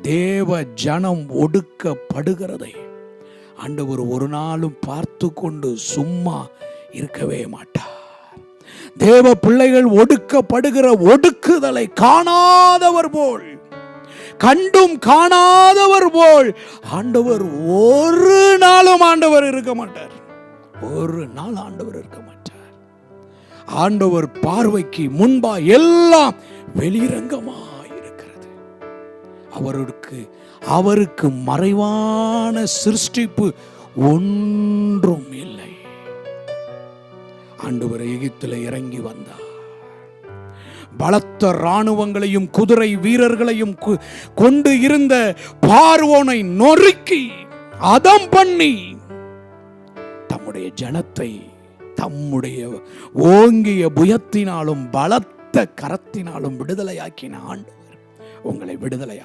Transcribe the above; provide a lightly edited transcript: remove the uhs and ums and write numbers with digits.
தேவ ஜனம் ஒடுக்கப்படுகிறதை ஆண்டவர் ஒரு நாளும் பார்த்து கொண்டு சும்மா இருக்கவே மாட்டார். தேவ பிள்ளைகள் ஒடுக்கப்படுகிற ஒடுக்குதலை காணாதவர் போல், கண்டும் காணாதவர் போல் ஆண்டவர் ஒரு நாளும் ஆண்டவர் இருக்க மாட்டார். ஒரு நாள் ஆண்டவர் இருக்க மாட்டார். ஆண்டவர் பார்வைக்கு முன்பா எல்லாம் வெளிரங்கமாய் இருக்கிறது. அவருக்கு மறைவான சிருஷ்டிப்பு ஒன்றும் இல்லை. ஆண்டவர் எகிப்தில் இறங்கி வந்தார். பலத்த இராணுவங்களையும் குதிரை வீரர்களையும் கொண்டு இருந்த பார்வோனை நொறுக்கி அதம் பண்ணி தம்முடைய ஜனத்தை தம்முடைய ஓங்கிய புயத்தினாலும் பலத்த கரத்தினாலும் விடுதலையாக்கின ஆண்டவர் உங்களை விடுதலையாக்க